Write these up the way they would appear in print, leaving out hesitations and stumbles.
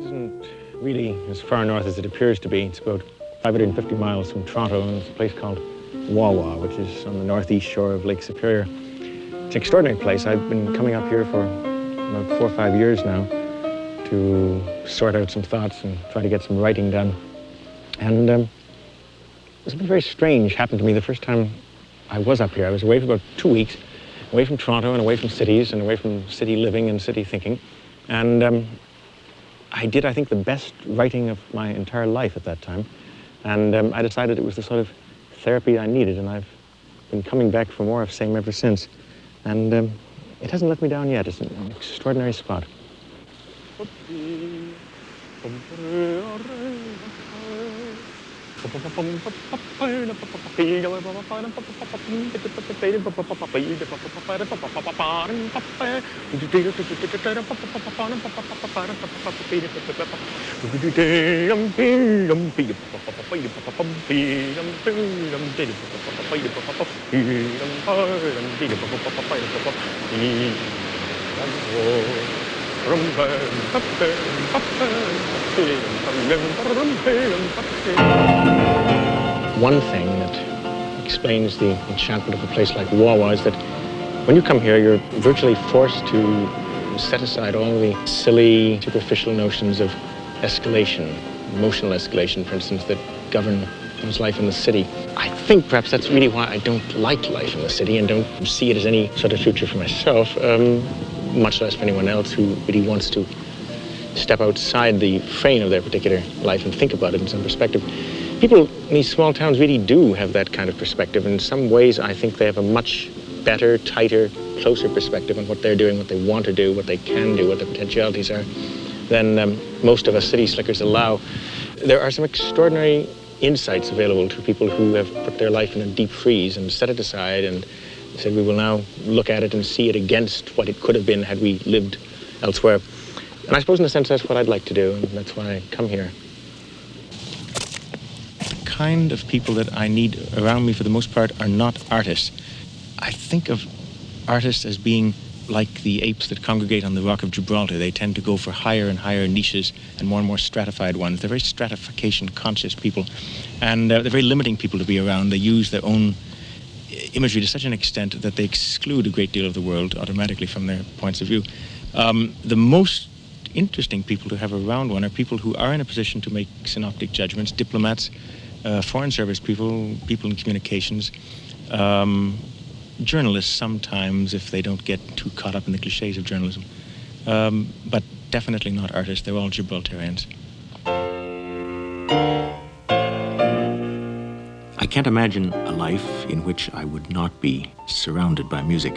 isn't really as far north as it appears to be. It's about 550 miles from Toronto, and it's a place called Wawa, which is on the northeast shore of Lake Superior. It's an extraordinary place. I've been coming up here for about 4 or 5 years now to sort out some thoughts and try to get some writing done. And something very strange happened to me the first time I was up here. I was away for about 2 weeks, away from Toronto and away from cities and away from city living and city thinking. And I did, I think, the best writing of my entire life at that time. And I decided it was the sort of therapy I needed, and I've been coming back for more of the same ever since. And it hasn't let me down yet. It's an extraordinary spot. One thing that explains the enchantment of a place like Wawa is that when you come here, you're virtually forced to set aside all the silly, superficial notions of escalation, emotional escalation, for instance, that govern one's life in the city. I think perhaps that's really why I don't like life in the city and don't see it as any sort of future for myself, much less for anyone else who really wants to step outside the frame of their particular life and think about it in some perspective. People in these small towns really do have that kind of perspective. In some ways, I think they have a much better, tighter, closer perspective on what they're doing, what they want to do, what they can do, what their potentialities are, than most of us city slickers allow. There are some extraordinary insights available to people who have put their life in a deep freeze and set it aside and said, we will now look at it and see it against what it could have been had we lived elsewhere. And I suppose in a sense that's what I'd like to do, and that's why I come here. The kind of people that I need around me for the most part are not artists. I think of artists as being like the apes that congregate on the Rock of Gibraltar. They tend to go for higher and higher niches and more stratified ones. They're very stratification conscious people, and they're very limiting people to be around. They use their own imagery to such an extent that they exclude a great deal of the world automatically from their points of view. The most interesting people to have around one are people who are in a position to make synoptic judgments, diplomats, foreign service people, people in communications, journalists sometimes if they don't get too caught up in the cliches of journalism, but definitely not artists. They're all Gibraltarians. I can't imagine a life in which I would not be surrounded by music,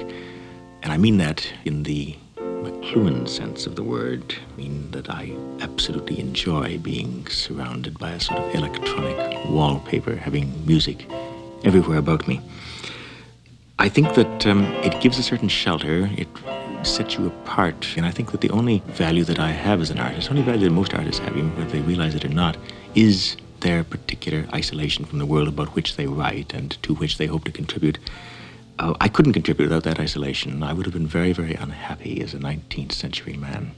and I mean that in the McLuhan sense of the word. I mean that I absolutely enjoy being surrounded by a sort of electronic wallpaper, having music everywhere about me. I think that it gives a certain shelter, it sets you apart, and I think that the only value that I have as an artist, the only value that most artists have, even whether they realize it or not, is their particular isolation from the world about which they write and to which they hope to contribute. I couldn't contribute without that isolation. I would have been very, very unhappy as a 19th century man.